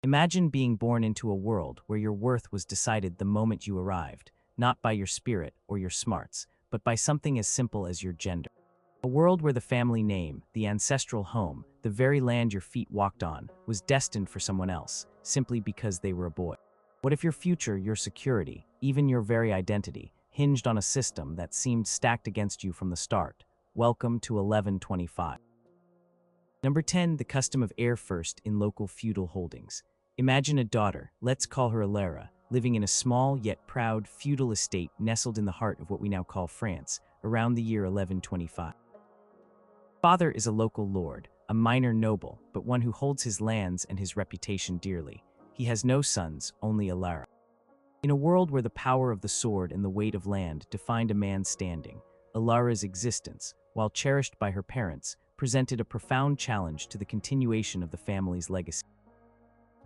Imagine being born into a world where your worth was decided the moment you arrived, not by your spirit or your smarts, but by something as simple as your gender. A world where the family name, the ancestral home, the very land your feet walked on, was destined for someone else, simply because they were a boy. What if your future, your security, even your very identity, hinged on a system that seemed stacked against you from the start? Welcome to 1125. Number 10. The custom of heir-first in local feudal holdings. Imagine a daughter, let's call her Elara, living in a small yet proud feudal estate nestled in the heart of what we now call France, around the year 1125. Father is a local lord, a minor noble, but one who holds his lands and his reputation dearly. He has no sons, only Elara. In a world where the power of the sword and the weight of land defined a man's standing, Elara's existence, while cherished by her parents, presented a profound challenge to the continuation of the family's legacy.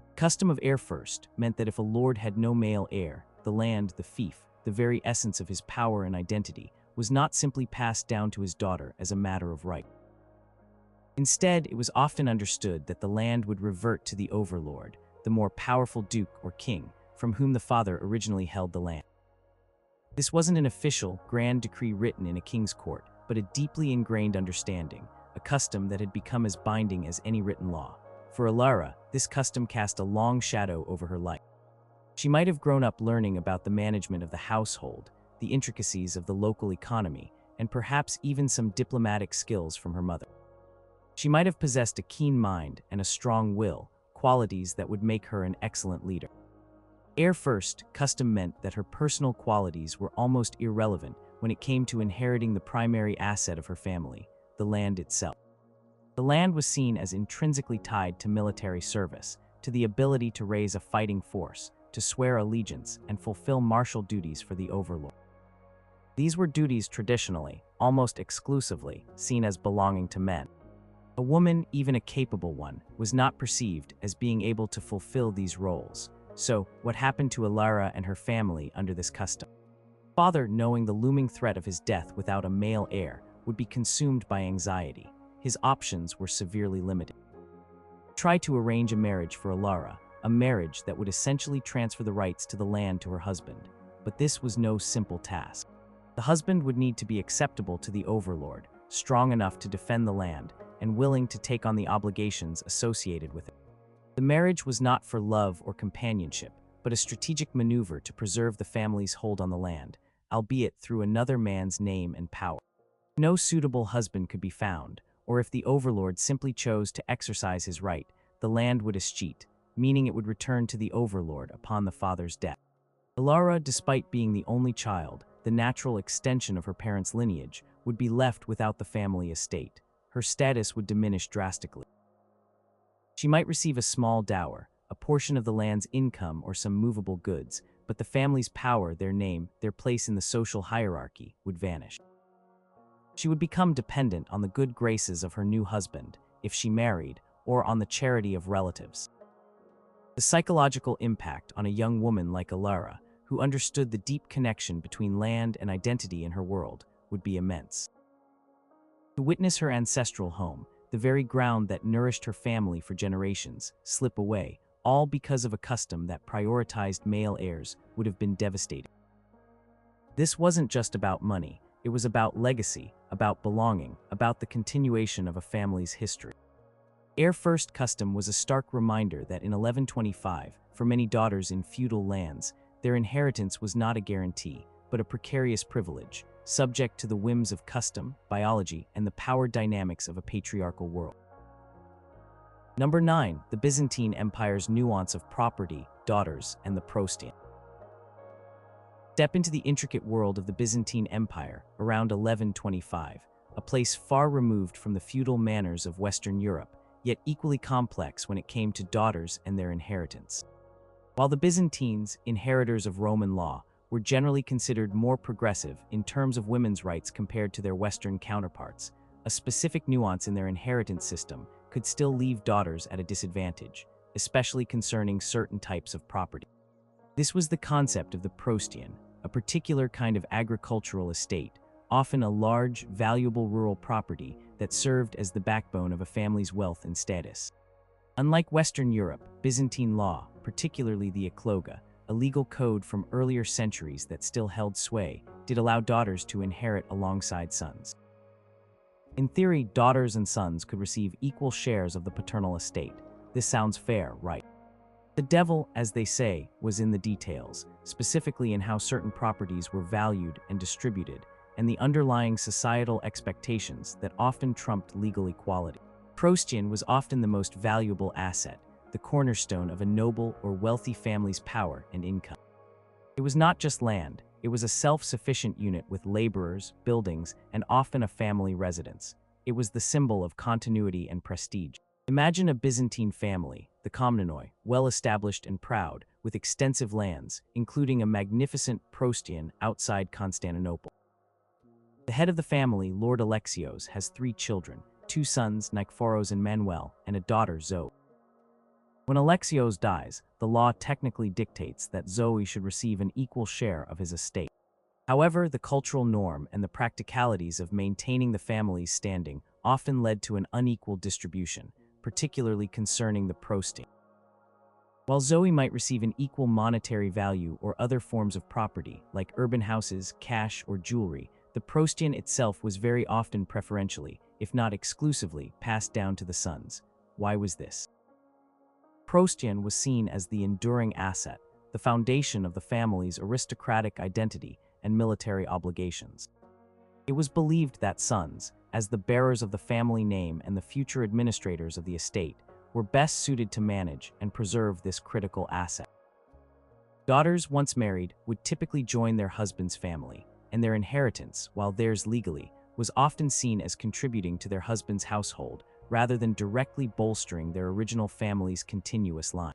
The custom of heir-first meant that if a lord had no male heir, the land, the fief, the very essence of his power and identity, was not simply passed down to his daughter as a matter of right. Instead, it was often understood that the land would revert to the overlord, the more powerful duke or king, from whom the father originally held the land. This wasn't an official, grand decree written in a king's court, but a deeply ingrained understanding, a custom that had become as binding as any written law. For Elara, this custom cast a long shadow over her life. She might have grown up learning about the management of the household, the intricacies of the local economy, and perhaps even some diplomatic skills from her mother. She might have possessed a keen mind and a strong will, qualities that would make her an excellent leader. Heir-first custom meant that her personal qualities were almost irrelevant when it came to inheriting the primary asset of her family, the land itself. The land was seen as intrinsically tied to military service, to the ability to raise a fighting force, to swear allegiance, and fulfill martial duties for the overlord. These were duties traditionally, almost exclusively, seen as belonging to men. A woman, even a capable one, was not perceived as being able to fulfill these roles. So, what happened to Elara and her family under this custom? Father, knowing the looming threat of his death without a male heir, would be consumed by anxiety. His options were severely limited. Try to arrange a marriage for Elara, a marriage that would essentially transfer the rights to the land to her husband. But this was no simple task. The husband would need to be acceptable to the overlord, strong enough to defend the land, and willing to take on the obligations associated with it. The marriage was not for love or companionship, but a strategic maneuver to preserve the family's hold on the land, albeit through another man's name and power. No suitable husband could be found, or if the overlord simply chose to exercise his right, the land would escheat, meaning it would return to the overlord upon the father's death. Elara, despite being the only child, the natural extension of her parents' lineage, would be left without the family estate. Her status would diminish drastically. She might receive a small dower, a portion of the land's income or some movable goods, but the family's power, their name, their place in the social hierarchy would vanish. She would become dependent on the good graces of her new husband, if she married, or on the charity of relatives. The psychological impact on a young woman like Elara, who understood the deep connection between land and identity in her world, would be immense. To witness her ancestral home, the very ground that nourished her family for generations, slip away, all because of a custom that prioritized male heirs, would have been devastating. This wasn't just about money, it was about legacy, about belonging, about the continuation of a family's history. Heir-first custom was a stark reminder that in 1125, for many daughters in feudal lands, their inheritance was not a guarantee, but a precarious privilege, subject to the whims of custom, biology, and the power dynamics of a patriarchal world. Number 9. The Byzantine Empire's nuance of property, daughters, and the Prostian. Step into the intricate world of the Byzantine Empire around 1125, a place far removed from the feudal manners of Western Europe, yet equally complex when it came to daughters and their inheritance. While the Byzantines, inheritors of Roman law, were generally considered more progressive in terms of women's rights compared to their Western counterparts, a specific nuance in their inheritance system could still leave daughters at a disadvantage, especially concerning certain types of property. This was the concept of the Prostian, a particular kind of agricultural estate, often a large, valuable rural property that served as the backbone of a family's wealth and status. Unlike Western Europe, Byzantine law, particularly the ecloga, a legal code from earlier centuries that still held sway, did allow daughters to inherit alongside sons. In theory, daughters and sons could receive equal shares of the paternal estate. This sounds fair, right? The devil, as they say, was in the details, specifically in how certain properties were valued and distributed, and the underlying societal expectations that often trumped legal equality. Prostian was often the most valuable asset, the cornerstone of a noble or wealthy family's power and income. It was not just land, it was a self-sufficient unit with laborers, buildings, and often a family residence. It was the symbol of continuity and prestige. Imagine a Byzantine family, the Komnenoi, well-established and proud, with extensive lands, including a magnificent Prostian outside Constantinople. The head of the family, Lord Alexios, has 3 children, 2 sons, Nikephoros and Manuel, and a daughter, Zoe. When Alexios dies, the law technically dictates that Zoe should receive an equal share of his estate. However, the cultural norm and the practicalities of maintaining the family's standing often led to an unequal distribution, particularly concerning the Prostian. While Zoe might receive an equal monetary value or other forms of property, like urban houses, cash, or jewelry, the Prostian itself was very often preferentially, if not exclusively, passed down to the sons. Why was this? Prostian was seen as the enduring asset, the foundation of the family's aristocratic identity and military obligations. It was believed that sons, as the bearers of the family name and the future administrators of the estate, were best suited to manage and preserve this critical asset. Daughters, once married, would typically join their husband's family, and their inheritance, while theirs legally, was often seen as contributing to their husband's household rather than directly bolstering their original family's continuous line.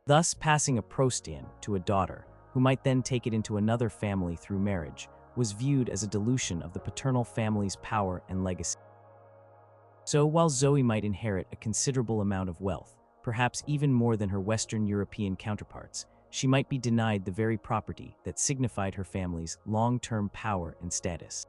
Thus, passing a Prostian to a daughter, who might then take it into another family through marriage, was viewed as a dilution of the paternal family's power and legacy. So, while Zoe might inherit a considerable amount of wealth, perhaps even more than her Western European counterparts, she might be denied the very property that signified her family's long-term power and status.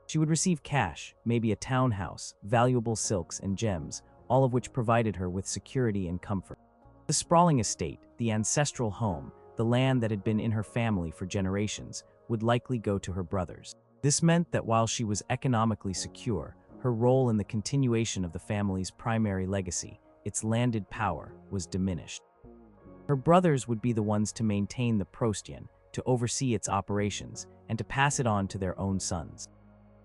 She would receive cash, maybe a townhouse, valuable silks and gems, all of which provided her with security and comfort. The sprawling estate, the ancestral home, the land that had been in her family for generations, would likely go to her brothers. This meant that while she was economically secure, her role in the continuation of the family's primary legacy, its landed power, was diminished. Her brothers would be the ones to maintain the Prostian, to oversee its operations, and to pass it on to their own sons.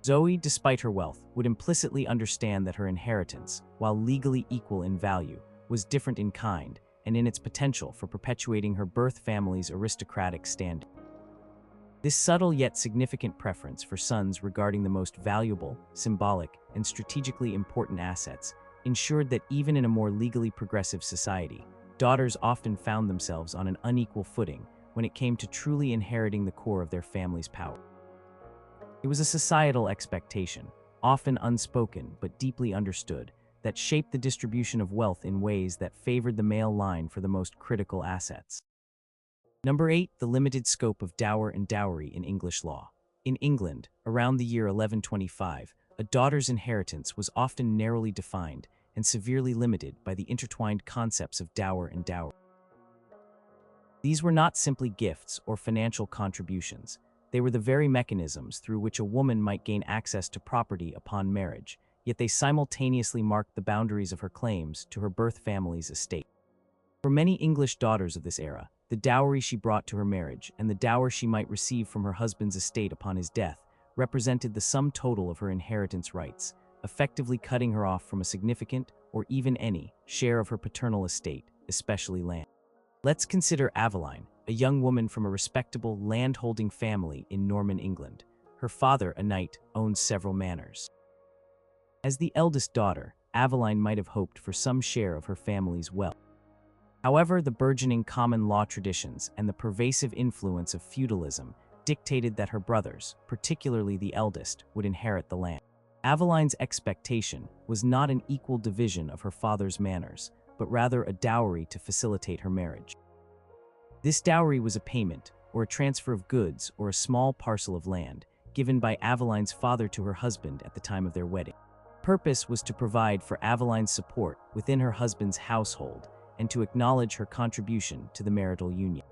Zoe, despite her wealth, would implicitly understand that her inheritance, while legally equal in value, was different in kind and in its potential for perpetuating her birth family's aristocratic standing. This subtle yet significant preference for sons regarding the most valuable, symbolic, and strategically important assets ensured that even in a more legally progressive society, daughters often found themselves on an unequal footing when it came to truly inheriting the core of their family's power. It was a societal expectation, often unspoken but deeply understood, that shaped the distribution of wealth in ways that favored the male line for the most critical assets. Number 8. The limited scope of dower and dowry in English law. In England, around the year 1125, a daughter's inheritance was often narrowly defined and severely limited by the intertwined concepts of dower and dowry. These were not simply gifts or financial contributions. They were the very mechanisms through which a woman might gain access to property upon marriage, yet they simultaneously marked the boundaries of her claims to her birth family's estate. For many English daughters of this era, the dowry she brought to her marriage and the dower she might receive from her husband's estate upon his death represented the sum total of her inheritance rights, effectively cutting her off from a significant, or even any, share of her paternal estate, especially land. Let's consider Aveline, a young woman from a respectable land-holding family in Norman England. Her father, a knight, owned several manors. As the eldest daughter, Aveline might have hoped for some share of her family's wealth. However, the burgeoning common law traditions and the pervasive influence of feudalism dictated that her brothers, particularly the eldest, would inherit the land. Aveline's expectation was not an equal division of her father's manors, but rather a dowry to facilitate her marriage. This dowry was a payment, or a transfer of goods, or a small parcel of land, given by Aveline's father to her husband at the time of their wedding. purpose was to provide for Aveline's support within her husband's household and to acknowledge her contribution to the marital union.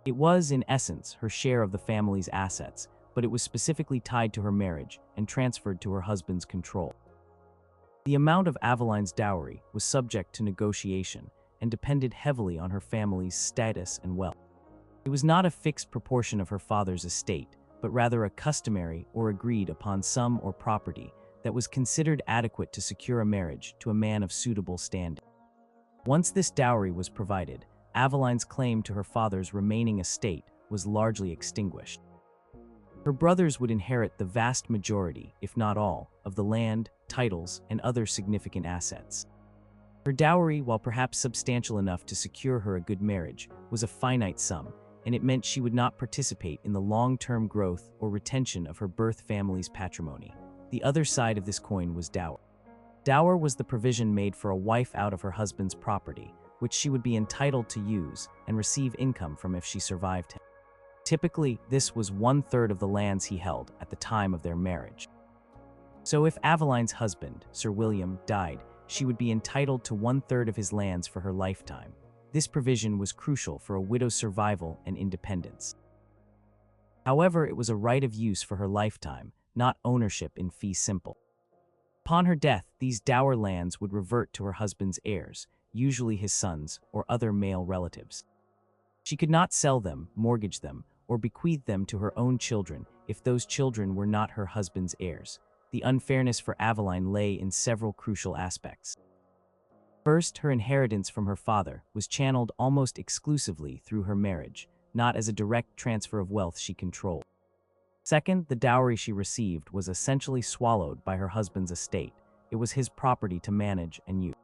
It was, in essence, her share of the family's assets, but it was specifically tied to her marriage and transferred to her husband's control. The amount of Aveline's dowry was subject to negotiation and depended heavily on her family's status and wealth. It was not a fixed proportion of her father's estate, but rather a customary or agreed upon sum or property that was considered adequate to secure a marriage to a man of suitable standing. Once this dowry was provided, Aveline's claim to her father's remaining estate was largely extinguished. Her brothers would inherit the vast majority, if not all, of the land, titles, and other significant assets. Her dowry, while perhaps substantial enough to secure her a good marriage, was a finite sum, and it meant she would not participate in the long-term growth or retention of her birth family's patrimony. The other side of this coin was dower. Dower was the provision made for a wife out of her husband's property, which she would be entitled to use and receive income from if she survived him. Typically, this was 1/3 of the lands he held at the time of their marriage. So if Aveline's husband, Sir William, died, she would be entitled to 1/3 of his lands for her lifetime. This provision was crucial for a widow's survival and independence. However, it was a right of use for her lifetime, not ownership in fee simple. Upon her death, these dower lands would revert to her husband's heirs, usually his sons or other male relatives. She could not sell them, mortgage them, or bequeath them to her own children if those children were not her husband's heirs. The unfairness for Aveline lay in several crucial aspects. First, her inheritance from her father was channeled almost exclusively through her marriage, not as a direct transfer of wealth she controlled. Second, the dowry she received was essentially swallowed by her husband's estate. It was his property to manage and use.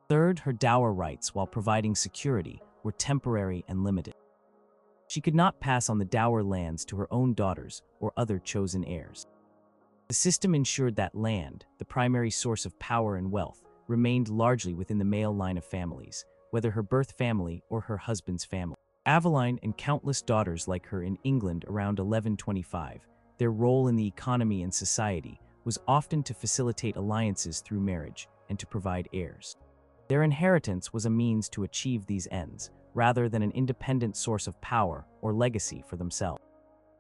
Third, her dower rights, while providing security, were temporary and limited. She could not pass on the dower lands to her own daughters or other chosen heirs. The system ensured that land, the primary source of power and wealth, remained largely within the male line of families, whether her birth family or her husband's family. Aveline and countless daughters like her in England around 1125, their role in the economy and society was often to facilitate alliances through marriage and to provide heirs. Their inheritance was a means to achieve these ends, rather than an independent source of power or legacy for themselves.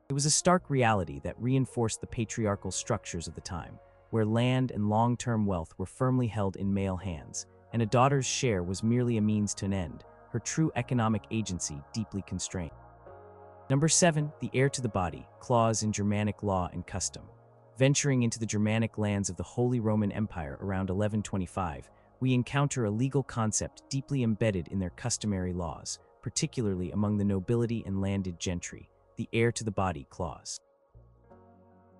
It was a stark reality that reinforced the patriarchal structures of the time, where land and long-term wealth were firmly held in male hands, and a daughter's share was merely a means to an end, her true economic agency deeply constrained. Number 7, the heir to the body, clause in Germanic law and custom. Venturing into the Germanic lands of the Holy Roman Empire around 1125, we encounter a legal concept deeply embedded in their customary laws, particularly among the nobility and landed gentry, the heir to the body clause.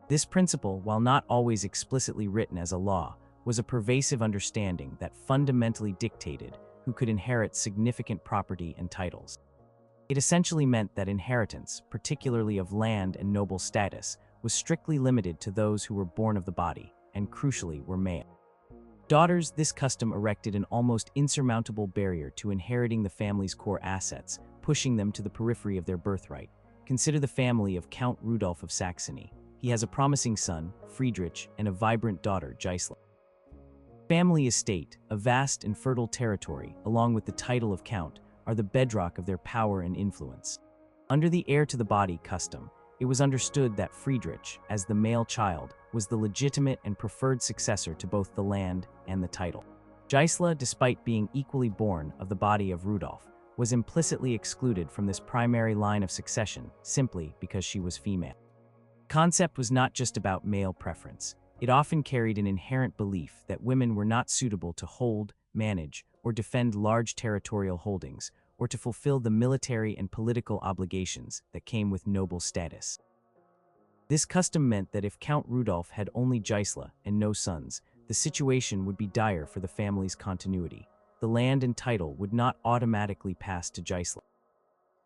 This principle, while not always explicitly written as a law, was a pervasive understanding that fundamentally dictated who could inherit significant property and titles. It essentially meant that inheritance, particularly of land and noble status, was strictly limited to those who were born of the body, and crucially were male. Daughters, this custom erected an almost insurmountable barrier to inheriting the family's core assets, pushing them to the periphery of their birthright. Consider the family of Count Rudolf of Saxony. He has a promising son, Friedrich, and a vibrant daughter, Gisela. Family estate, a vast and fertile territory, along with the title of count, are the bedrock of their power and influence. Under the heir to the body custom, it was understood that Friedrich, as the male child, was the legitimate and preferred successor to both the land and the title. Gisela, despite being equally born of the body of Rudolf, was implicitly excluded from this primary line of succession simply because she was female. The concept was not just about male preference. It often carried an inherent belief that women were not suitable to hold, manage, or defend large territorial holdings, or to fulfill the military and political obligations that came with noble status. This custom meant that if Count Rudolf had only Gisela and no sons, the situation would be dire for the family's continuity. The land and title would not automatically pass to Gisela.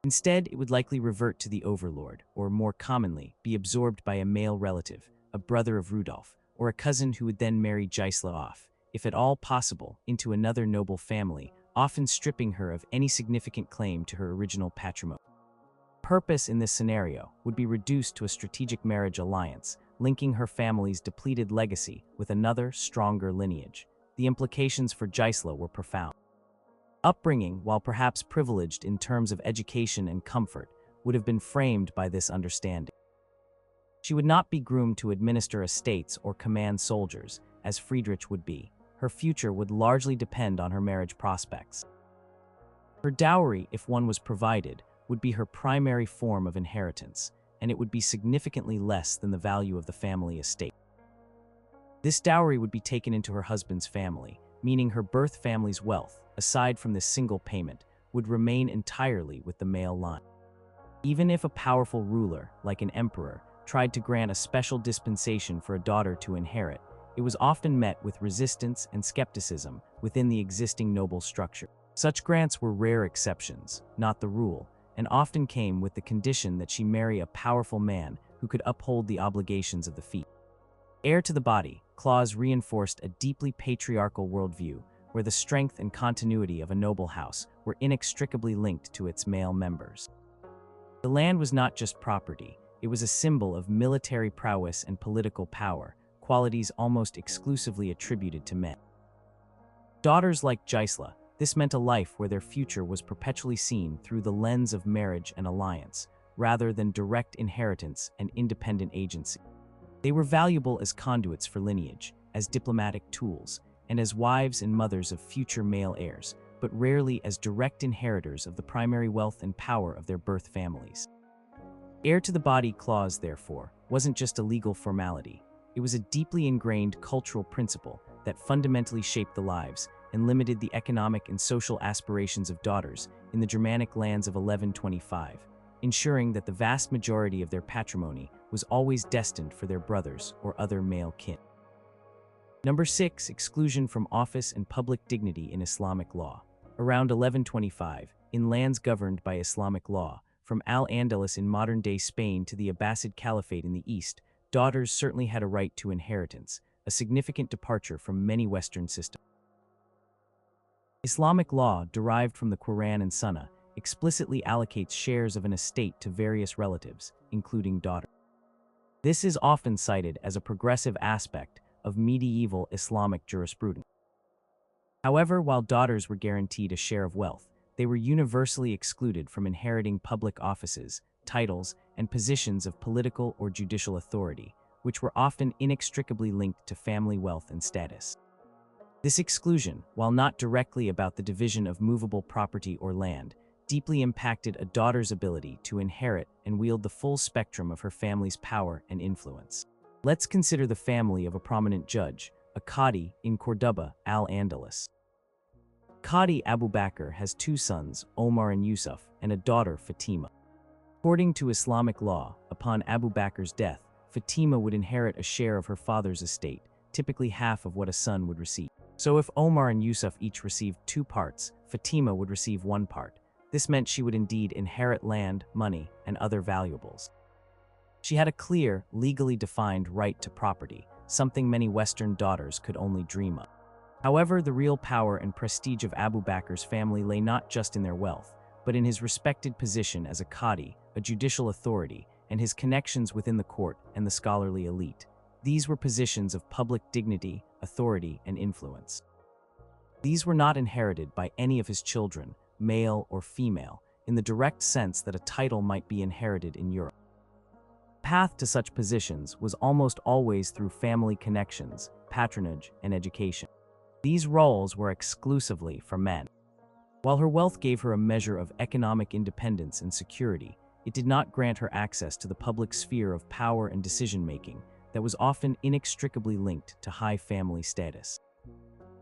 Instead, it would likely revert to the overlord, or more commonly, be absorbed by a male relative, a brother of Rudolf, or a cousin who would then marry Gisela off, if at all possible, into another noble family, often stripping her of any significant claim to her original patrimony. purpose in this scenario would be reduced to a strategic marriage alliance, linking her family's depleted legacy with another, stronger lineage. The implications for Gisela were profound. Upbringing, while perhaps privileged in terms of education and comfort, would have been framed by this understanding. She would not be groomed to administer estates or command soldiers, as Friedrich would be. Her future would largely depend on her marriage prospects. Her dowry, if one was provided, would be her primary form of inheritance, and it would be significantly less than the value of the family estate. This dowry would be taken into her husband's family, meaning her birth family's wealth, aside from this single payment, would remain entirely with the male line. Even if a powerful ruler, like an emperor, tried to grant a special dispensation for a daughter to inherit, it was often met with resistance and skepticism within the existing noble structure. Such grants were rare exceptions, not the rule, and often came with the condition that she marry a powerful man who could uphold the obligations of the fief. Heir to the body clause reinforced a deeply patriarchal worldview where the strength and continuity of a noble house were inextricably linked to its male members. The land was not just property, it was a symbol of military prowess and political power, qualities almost exclusively attributed to men. Daughters like Gisela, this meant a life where their future was perpetually seen through the lens of marriage and alliance, rather than direct inheritance and independent agency. They were valuable as conduits for lineage, as diplomatic tools, and as wives and mothers of future male heirs, but rarely as direct inheritors of the primary wealth and power of their birth families. Heir to the body clause, therefore, wasn't just a legal formality. It was a deeply ingrained cultural principle that fundamentally shaped the lives and limited the economic and social aspirations of daughters in the Germanic lands of 1125, ensuring that the vast majority of their patrimony was always destined for their brothers or other male kin. Number 6. Exclusion from office and public dignity in Islamic law. Around 1125, in lands governed by Islamic law, from Al-Andalus in modern-day Spain to the Abbasid Caliphate in the east, daughters certainly had a right to inheritance, a significant departure from many Western systems. Islamic law, derived from the Quran and Sunnah, explicitly allocates shares of an estate to various relatives, including daughters. This is often cited as a progressive aspect of medieval Islamic jurisprudence. However, while daughters were guaranteed a share of wealth, they were universally excluded from inheriting public offices, titles, and positions of political or judicial authority, which were often inextricably linked to family wealth and status. This exclusion, while not directly about the division of movable property or land, deeply impacted a daughter's ability to inherit and wield the full spectrum of her family's power and influence. Let's consider the family of a prominent judge, a Qadi in Cordoba, Al-Andalus. Qadi Abu Bakr has two sons, Omar and Yusuf, and a daughter, Fatima. According to Islamic law, upon Abu Bakr's death, Fatima would inherit a share of her father's estate, typically half of what a son would receive. So if Omar and Yusuf each received 2 parts, Fatima would receive 1 part. This meant she would indeed inherit land, money, and other valuables. She had a clear, legally defined right to property, something many Western daughters could only dream of. However, the real power and prestige of Abu Bakr's family lay not just in their wealth, but in his respected position as a Qadi, a judicial authority, and his connections within the court and the scholarly elite. These were positions of public dignity, authority, and influence. These were not inherited by any of his children, male or female, in the direct sense that a title might be inherited in Europe. The path to such positions was almost always through family connections, patronage, and education. These roles were exclusively for men. While her wealth gave her a measure of economic independence and security, it did not grant her access to the public sphere of power and decision-making that was often inextricably linked to high family status.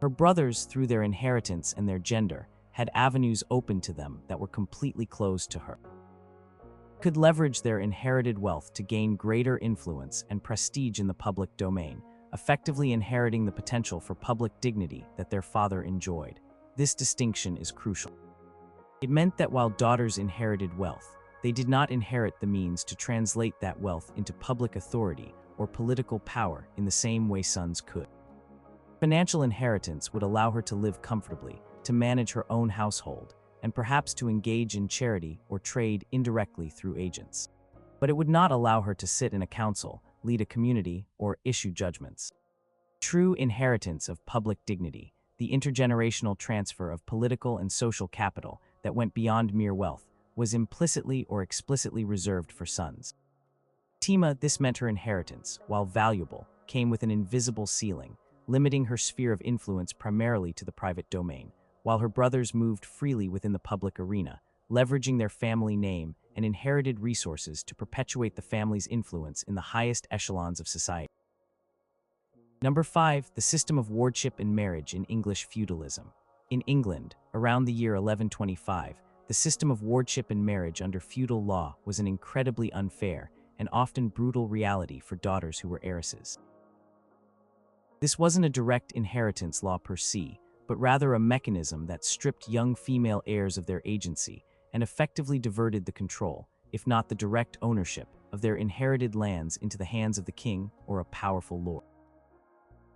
Her brothers, through their inheritance and their gender, had avenues open to them that were completely closed to her. Could leverage their inherited wealth to gain greater influence and prestige in the public domain, effectively inheriting the potential for public dignity that their father enjoyed. This distinction is crucial. It meant that while daughters inherited wealth, they did not inherit the means to translate that wealth into public authority or political power in the same way sons could. Financial inheritance would allow her to live comfortably, to manage her own household, and perhaps to engage in charity or trade indirectly through agents. But it would not allow her to sit in a council, lead a community, or issue judgments. True inheritance of public dignity, the intergenerational transfer of political and social capital that went beyond mere wealth, was implicitly or explicitly reserved for sons. Tima, this meant her inheritance, while valuable, came with an invisible ceiling, limiting her sphere of influence primarily to the private domain, while her brothers moved freely within the public arena, leveraging their family name and inherited resources to perpetuate the family's influence in the highest echelons of society. Number 5. The system of wardship and marriage in English feudalism. In England, around the year 1125, the system of wardship and marriage under feudal law was an incredibly unfair and often brutal reality for daughters who were heiresses. This wasn't a direct inheritance law per se, but rather a mechanism that stripped young female heirs of their agency and effectively diverted the control, if not the direct ownership, of their inherited lands into the hands of the king or a powerful lord.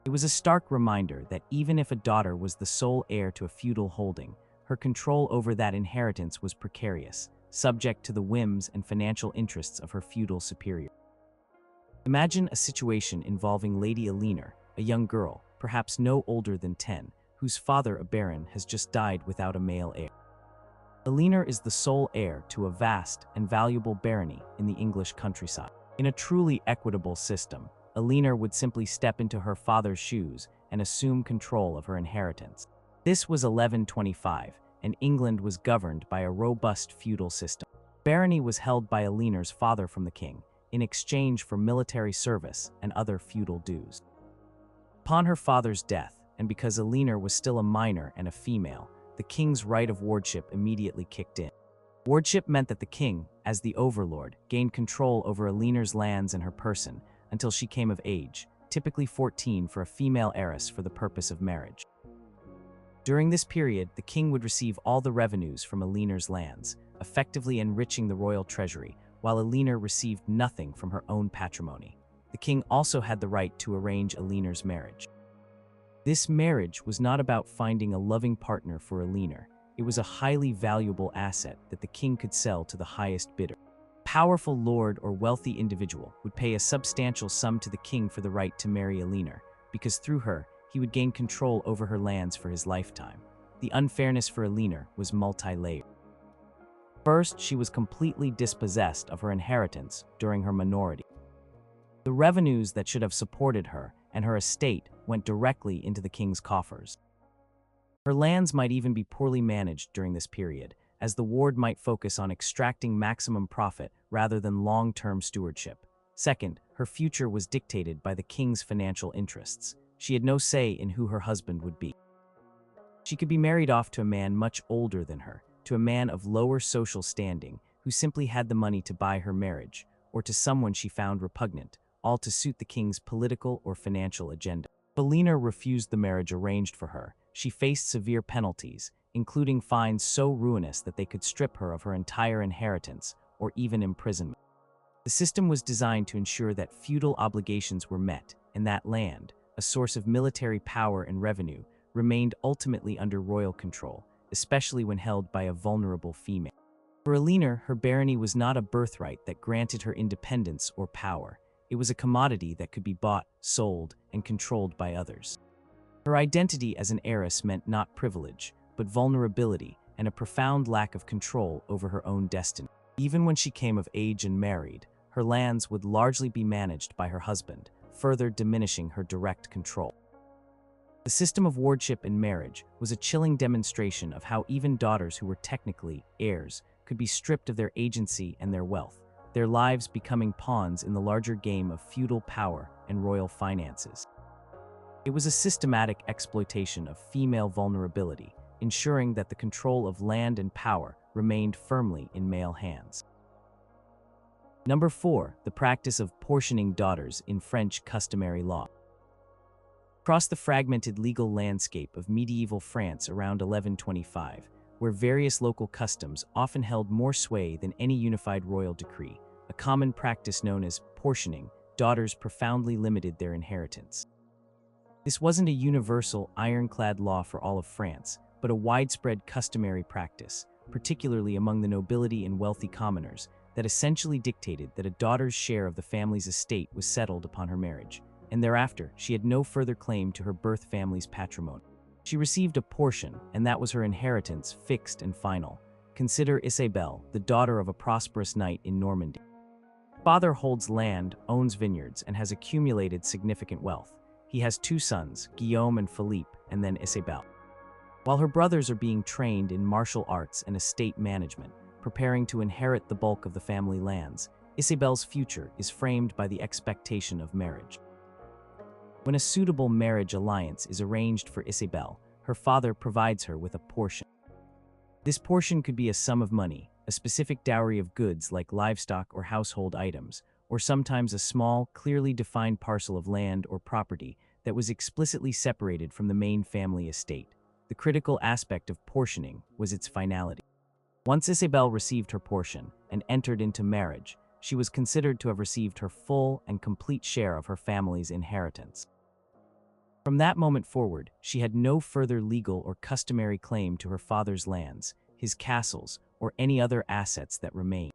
It was a stark reminder that even if a daughter was the sole heir to a feudal holding, her control over that inheritance was precarious, subject to the whims and financial interests of her feudal superior. Imagine a situation involving Lady Elara, a young girl, perhaps no older than 10, whose father, a baron, has just died without a male heir. Elara is the sole heir to a vast and valuable barony in the English countryside. In a truly equitable system, Elara would simply step into her father's shoes and assume control of her inheritance. This was 1125, and England was governed by a robust feudal system. Barony was held by Elara's father from the king, in exchange for military service and other feudal dues. Upon her father's death, and because Elara was still a minor and a female, the king's right of wardship immediately kicked in. Wardship meant that the king, as the overlord, gained control over Elara's lands and her person until she came of age, typically 14 for a female heiress for the purpose of marriage. During this period, the king would receive all the revenues from Elara's lands, effectively enriching the royal treasury, while Elara received nothing from her own patrimony. The king also had the right to arrange Elara's marriage. This marriage was not about finding a loving partner for Elara. It was a highly valuable asset that the king could sell to the highest bidder. A powerful lord or wealthy individual would pay a substantial sum to the king for the right to marry Elara, because through her, he would gain control over her lands for his lifetime. The unfairness for Elara was multi-layered. First, she was completely dispossessed of her inheritance during her minority. The revenues that should have supported her and her estate went directly into the king's coffers. Her lands might even be poorly managed during this period, as the ward might focus on extracting maximum profit rather than long-term stewardship. Second, her future was dictated by the king's financial interests. She had no say in who her husband would be. She could be married off to a man much older than her, to a man of lower social standing who simply had the money to buy her marriage, or to someone she found repugnant, all to suit the king's political or financial agenda. If Elara refused the marriage arranged for her, she faced severe penalties, including fines so ruinous that they could strip her of her entire inheritance or even imprisonment. The system was designed to ensure that feudal obligations were met, and that land, a source of military power and revenue, remained ultimately under royal control, especially when held by a vulnerable female. For Elara, her barony was not a birthright that granted her independence or power. It was a commodity that could be bought, sold, and controlled by others. Her identity as an heiress meant not privilege, but vulnerability and a profound lack of control over her own destiny. Even when she came of age and married, her lands would largely be managed by her husband, further diminishing her direct control. The system of wardship in marriage was a chilling demonstration of how even daughters who were technically heirs could be stripped of their agency and their wealth, their lives becoming pawns in the larger game of feudal power and royal finances. It was a systematic exploitation of female vulnerability, ensuring that the control of land and power remained firmly in male hands. Number 4. The practice of portioning daughters in French customary law. Across the fragmented legal landscape of medieval France around 1125, where various local customs often held more sway than any unified royal decree, a common practice known as portioning daughters profoundly limited their inheritance. This wasn't a universal, ironclad law for all of France, but a widespread customary practice, particularly among the nobility and wealthy commoners, that essentially dictated that a daughter's share of the family's estate was settled upon her marriage, and thereafter she had no further claim to her birth family's patrimony. She received a portion, and that was her inheritance, fixed and final. Consider Isabelle, the daughter of a prosperous knight in Normandy. Father holds land, owns vineyards, and has accumulated significant wealth. He has two sons, Guillaume and Philippe, and then Isabelle. While her brothers are being trained in martial arts and estate management, preparing to inherit the bulk of the family lands, Isabelle's future is framed by the expectation of marriage. When a suitable marriage alliance is arranged for Isabelle, her father provides her with a portion. This portion could be a sum of money, a specific dowry of goods like livestock or household items, or sometimes a small, clearly defined parcel of land or property that was explicitly separated from the main family estate. The critical aspect of portioning was its finality. Once Isabelle received her portion and entered into marriage, she was considered to have received her full and complete share of her family's inheritance. From that moment forward, she had no further legal or customary claim to her father's lands, his castles, or any other assets that remained.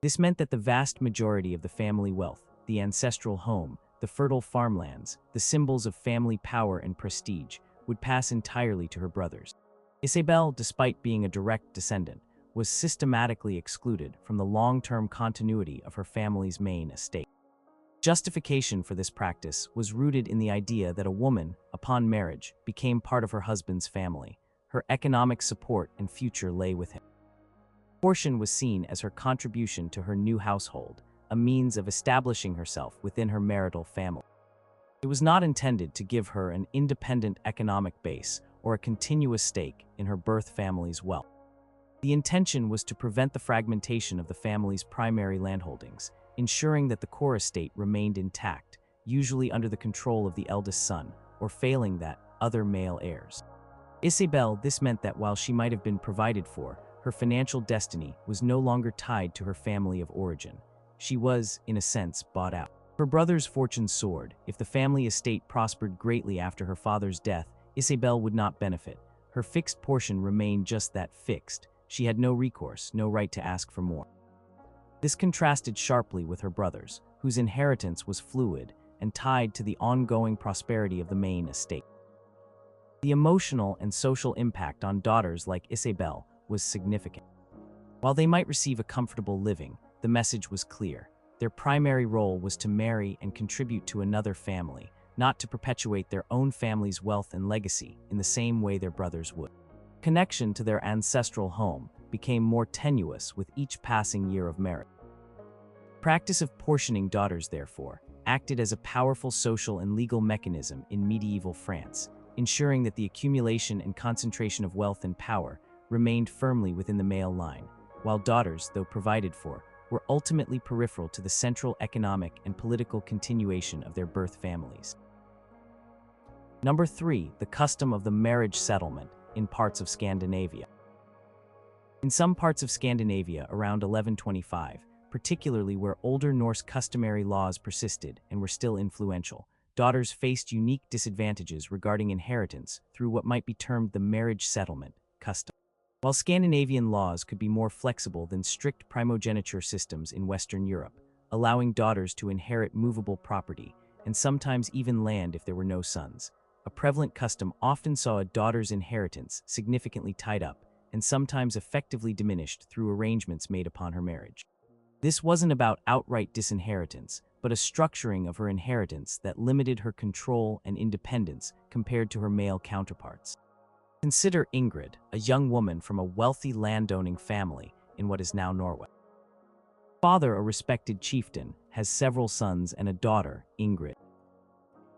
This meant that the vast majority of the family wealth, the ancestral home, the fertile farmlands, the symbols of family power and prestige, would pass entirely to her brothers. Isabelle, despite being a direct descendant, was systematically excluded from the long-term continuity of her family's main estate. Justification for this practice was rooted in the idea that a woman, upon marriage, became part of her husband's family. Her economic support and future lay with him. Portion was seen as her contribution to her new household, a means of establishing herself within her marital family. It was not intended to give her an independent economic base or a continuous stake in her birth family's wealth. The intention was to prevent the fragmentation of the family's primary landholdings, ensuring that the core estate remained intact, usually under the control of the eldest son, or failing that, other male heirs. Isabelle, this meant that while she might have been provided for, her financial destiny was no longer tied to her family of origin. She was, in a sense, bought out. Her brother's fortune soared. If the family estate prospered greatly after her father's death, Isabelle would not benefit. Her fixed portion remained just that, fixed. She had no recourse, no right to ask for more. This contrasted sharply with her brothers, whose inheritance was fluid and tied to the ongoing prosperity of the main estate. The emotional and social impact on daughters like Isabelle was significant. While they might receive a comfortable living, the message was clear. Their primary role was to marry and contribute to another family, not to perpetuate their own family's wealth and legacy in the same way their brothers would. Connection to their ancestral home became more tenuous with each passing year of marriage. The practice of portioning daughters, therefore, acted as a powerful social and legal mechanism in medieval France, ensuring that the accumulation and concentration of wealth and power remained firmly within the male line, while daughters, though provided for, were ultimately peripheral to the central economic and political continuation of their birth families. Number 3, the custom of the marriage settlement in parts of Scandinavia. In some parts of Scandinavia around 1125, particularly where older Norse customary laws persisted and were still influential, daughters faced unique disadvantages regarding inheritance through what might be termed the marriage settlement custom. While Scandinavian laws could be more flexible than strict primogeniture systems in Western Europe, allowing daughters to inherit movable property, and sometimes even land if there were no sons, a prevalent custom often saw a daughter's inheritance significantly tied up and sometimes effectively diminished through arrangements made upon her marriage. This wasn't about outright disinheritance, but a structuring of her inheritance that limited her control and independence compared to her male counterparts. Consider Ingrid, a young woman from a wealthy landowning family in what is now Norway. Father, a respected chieftain, has several sons and a daughter, Ingrid.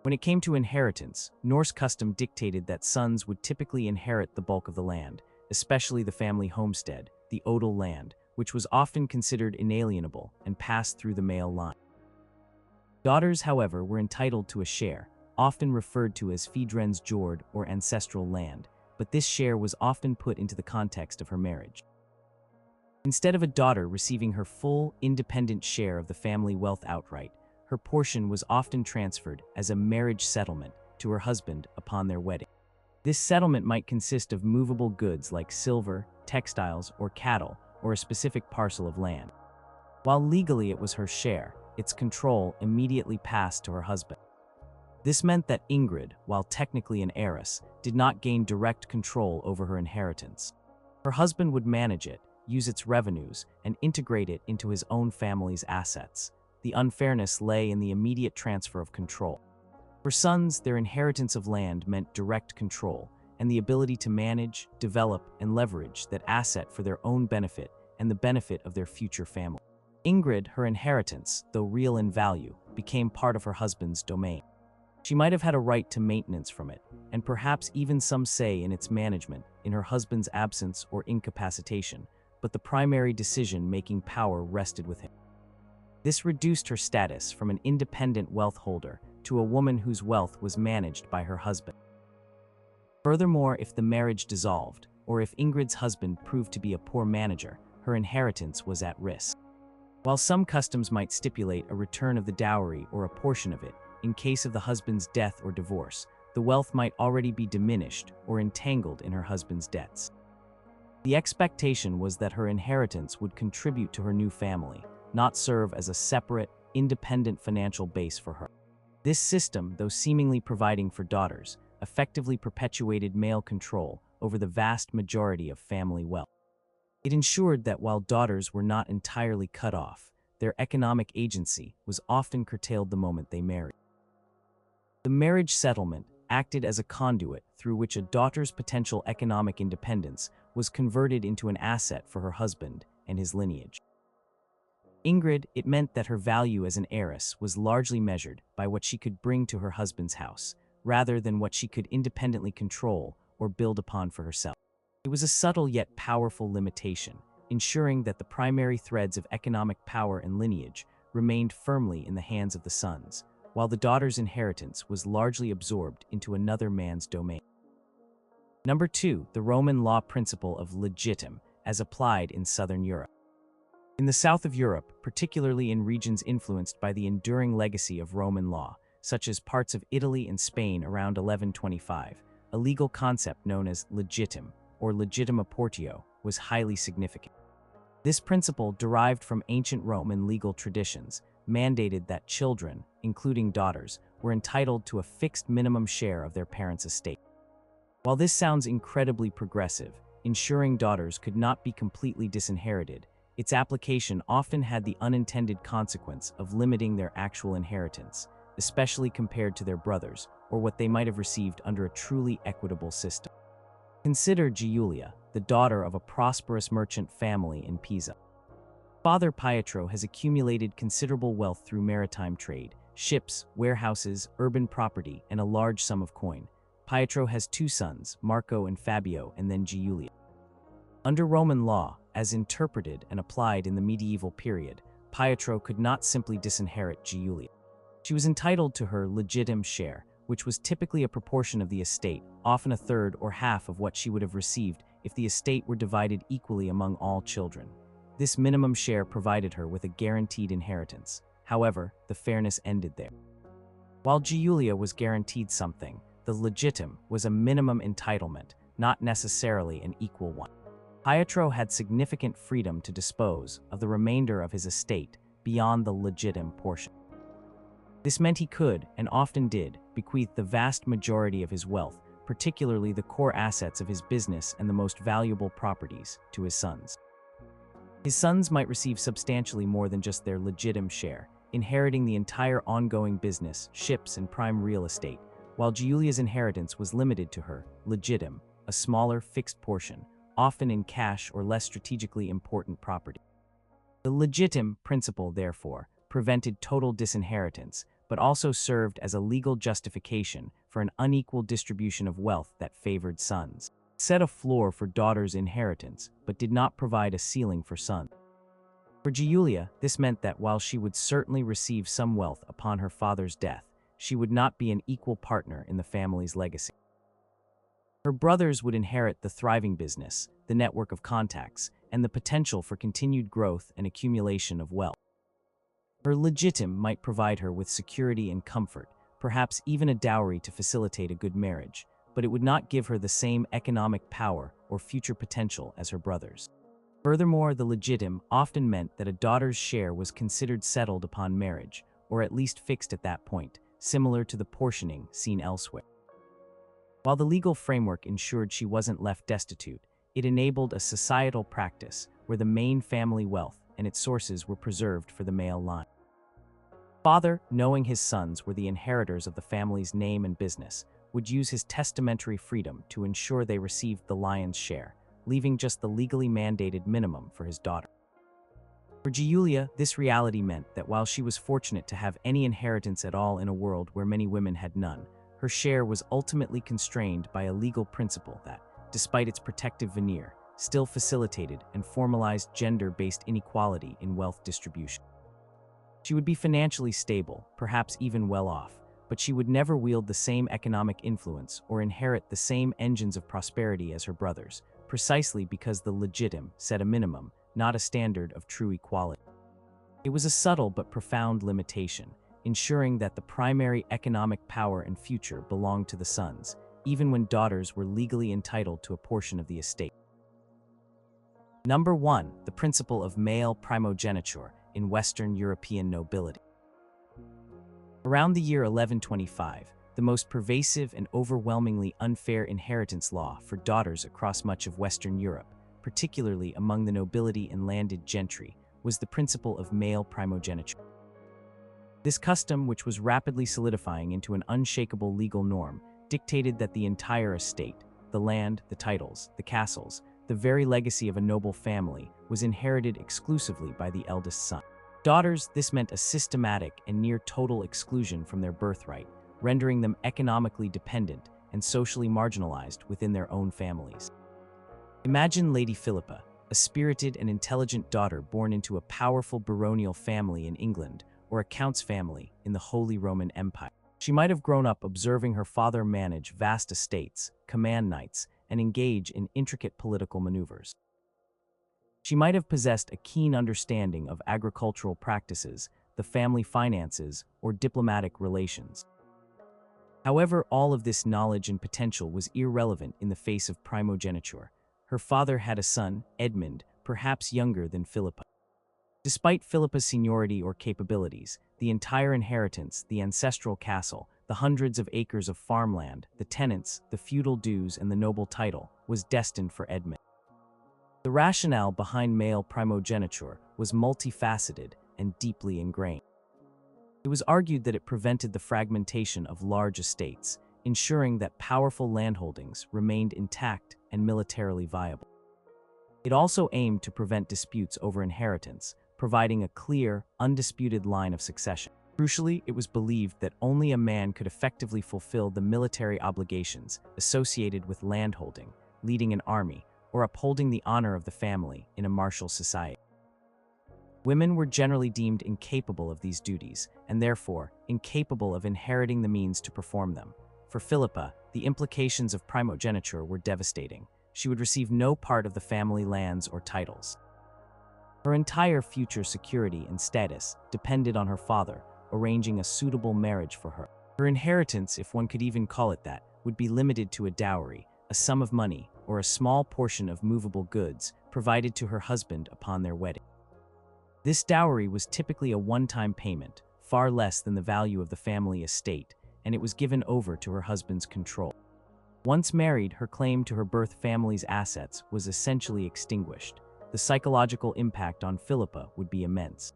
When it came to inheritance, Norse custom dictated that sons would typically inherit the bulk of the land, especially the family homestead, the odel land, which was often considered inalienable and passed through the male line. Daughters, however, were entitled to a share, often referred to as fedrens jord or ancestral land, but this share was often put into the context of her marriage. Instead of a daughter receiving her full, independent share of the family wealth outright, her portion was often transferred as a marriage settlement to her husband upon their wedding. This settlement might consist of movable goods like silver, textiles, or cattle, or a specific parcel of land. While legally it was her share, its control immediately passed to her husband. This meant that Ingrid, while technically an heiress, did not gain direct control over her inheritance. Her husband would manage it, use its revenues, and integrate it into his own family's assets. The unfairness lay in the immediate transfer of control. For sons, their inheritance of land meant direct control and the ability to manage, develop, and leverage that asset for their own benefit and the benefit of their future family. Ingrid, her inheritance, though real in value, became part of her husband's domain. She might have had a right to maintenance from it, and perhaps even some say in its management in her husband's absence or incapacitation, but the primary decision-making power rested with him. This reduced her status from an independent wealth holder to a woman whose wealth was managed by her husband. Furthermore, if the marriage dissolved, or if Ingrid's husband proved to be a poor manager, her inheritance was at risk. While some customs might stipulate a return of the dowry or a portion of it, in case of the husband's death or divorce, the wealth might already be diminished or entangled in her husband's debts. The expectation was that her inheritance would contribute to her new family, not serve as a separate, independent financial base for her. This system, though seemingly providing for daughters, effectively perpetuated male control over the vast majority of family wealth. It ensured that while daughters were not entirely cut off, their economic agency was often curtailed the moment they married. The marriage settlement acted as a conduit through which a daughter's potential economic independence was converted into an asset for her husband and his lineage. Ingrid, it meant that her value as an heiress was largely measured by what she could bring to her husband's house, rather than what she could independently control or build upon for herself. It was a subtle yet powerful limitation, ensuring that the primary threads of economic power and lineage remained firmly in the hands of the sons, while the daughter's inheritance was largely absorbed into another man's domain. Number 2, the Roman law principle of legitim, as applied in Southern Europe. In the south of Europe, particularly in regions influenced by the enduring legacy of Roman law, such as parts of Italy and Spain around 1125, a legal concept known as legitim, or legitima portio, was highly significant. This principle, derived from ancient Roman legal traditions, mandated that children, including daughters, were entitled to a fixed minimum share of their parents' estate. While this sounds incredibly progressive, ensuring daughters could not be completely disinherited, its application often had the unintended consequence of limiting their actual inheritance, especially compared to their brothers, or what they might have received under a truly equitable system. Consider Giulia, the daughter of a prosperous merchant family in Pisa. Father Pietro has accumulated considerable wealth through maritime trade, ships, warehouses, urban property, and a large sum of coin. Pietro has 2 sons, Marco and Fabio, and then Giulia. Under Roman law, as interpreted and applied in the medieval period, Pietro could not simply disinherit Giulia. She was entitled to her legitim share, which was typically a proportion of the estate, often a third or half of what she would have received if the estate were divided equally among all children. This minimum share provided her with a guaranteed inheritance. However, the fairness ended there. While Giulia was guaranteed something, the legitim was a minimum entitlement, not necessarily an equal one. Pietro had significant freedom to dispose of the remainder of his estate beyond the legitim portion. This meant he could, and often did, bequeath the vast majority of his wealth, particularly the core assets of his business and the most valuable properties, to his sons. His sons might receive substantially more than just their legitim share, inheriting the entire ongoing business, ships, and prime real estate, while Giulia's inheritance was limited to her legitim, a smaller, fixed portion, often in cash or less strategically important property. The legitim principle, therefore, prevented total disinheritance, but also served as a legal justification for an unequal distribution of wealth that favored sons. It set a floor for daughters' inheritance, but did not provide a ceiling for sons. For Giulia, this meant that while she would certainly receive some wealth upon her father's death, she would not be an equal partner in the family's legacy. Her brothers would inherit the thriving business, the network of contacts, and the potential for continued growth and accumulation of wealth. Her legitim might provide her with security and comfort, perhaps even a dowry to facilitate a good marriage, but it would not give her the same economic power or future potential as her brothers. Furthermore, the legitim often meant that a daughter's share was considered settled upon marriage, or at least fixed at that point, similar to the portioning seen elsewhere. While the legal framework ensured she wasn't left destitute, it enabled a societal practice where the main family wealth and its sources were preserved for the male line. Father, knowing his sons were the inheritors of the family's name and business, would use his testamentary freedom to ensure they received the lion's share, leaving just the legally mandated minimum for his daughter. For Giulia, this reality meant that while she was fortunate to have any inheritance at all in a world where many women had none, her share was ultimately constrained by a legal principle that, despite its protective veneer, still facilitated and formalized gender-based inequality in wealth distribution. She would be financially stable, perhaps even well off, but she would never wield the same economic influence or inherit the same engines of prosperity as her brothers, precisely because the legitim set a minimum, not a standard of true equality. It was a subtle but profound limitation, ensuring that the primary economic power and future belonged to the sons, even when daughters were legally entitled to a portion of the estate. Number 1. The principle of male primogeniture in Western European nobility. Around the year 1125, the most pervasive and overwhelmingly unfair inheritance law for daughters across much of Western Europe, particularly among the nobility and landed gentry, was the principle of male primogeniture. This custom, which was rapidly solidifying into an unshakable legal norm, dictated that the entire estate, the land, the titles, the castles, the very legacy of a noble family, was inherited exclusively by the eldest son. Daughters, this meant a systematic and near total exclusion from their birthright, rendering them economically dependent and socially marginalized within their own families. Imagine Lady Philippa, a spirited and intelligent daughter born into a powerful baronial family in England or a count's family in the Holy Roman Empire. She might have grown up observing her father manage vast estates, command knights, and engage in intricate political maneuvers. She might have possessed a keen understanding of agricultural practices, the family finances, or diplomatic relations. However, all of this knowledge and potential was irrelevant in the face of primogeniture. Her father had a son, Edmund, perhaps younger than Philippa. Despite Philippa's seniority or capabilities, the entire inheritance, the ancestral castle, the hundreds of acres of farmland, the tenants, the feudal dues, and the noble title, was destined for Edmund. The rationale behind male primogeniture was multifaceted and deeply ingrained. It was argued that it prevented the fragmentation of large estates, ensuring that powerful landholdings remained intact and militarily viable. It also aimed to prevent disputes over inheritance, providing a clear, undisputed line of succession. Crucially, it was believed that only a man could effectively fulfill the military obligations associated with landholding, leading an army, or upholding the honor of the family in a martial society. Women were generally deemed incapable of these duties, and therefore incapable of inheriting the means to perform them. For Philippa, the implications of primogeniture were devastating. She would receive no part of the family lands or titles. Her entire future security and status depended on her father arranging a suitable marriage for her. Her inheritance, if one could even call it that, would be limited to a dowry, a sum of money, or a small portion of movable goods provided to her husband upon their wedding. This dowry was typically a one-time payment, far less than the value of the family estate, and it was given over to her husband's control. Once married, her claim to her birth family's assets was essentially extinguished. The psychological impact on Philippa would be immense.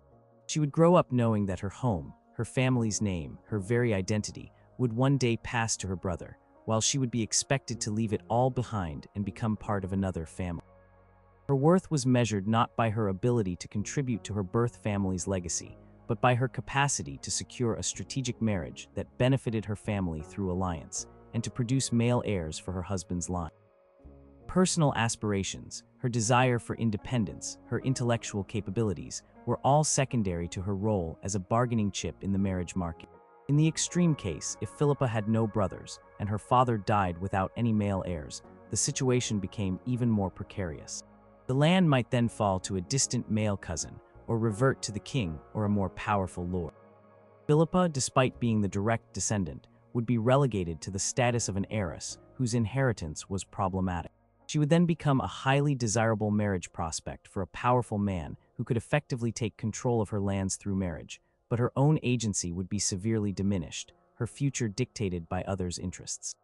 She would grow up knowing that her home, her family's name, her very identity, would one day pass to her brother, while she would be expected to leave it all behind and become part of another family. Her worth was measured not by her ability to contribute to her birth family's legacy, but by her capacity to secure a strategic marriage that benefited her family through alliance, and to produce male heirs for her husband's line. Personal aspirations, her desire for independence, her intellectual capabilities, were all secondary to her role as a bargaining chip in the marriage market. In the extreme case, if Philippa had no brothers, and her father died without any male heirs, the situation became even more precarious. The land might then fall to a distant male cousin, or revert to the king or a more powerful lord. Philippa, despite being the direct descendant, would be relegated to the status of an heiress, whose inheritance was problematic. She would then become a highly desirable marriage prospect for a powerful man who could effectively take control of her lands through marriage, but her own agency would be severely diminished, her future dictated by others' interests.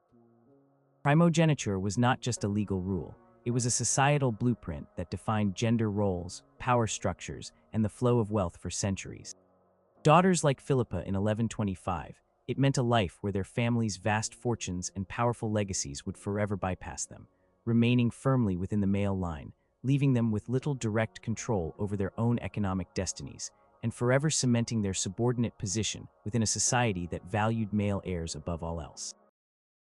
Primogeniture was not just a legal rule, it was a societal blueprint that defined gender roles, power structures, and the flow of wealth for centuries. Daughters like Philippa in 1125, it meant a life where their family's vast fortunes and powerful legacies would forever bypass them, remaining firmly within the male line, leaving them with little direct control over their own economic destinies, and forever cementing their subordinate position within a society that valued male heirs above all else.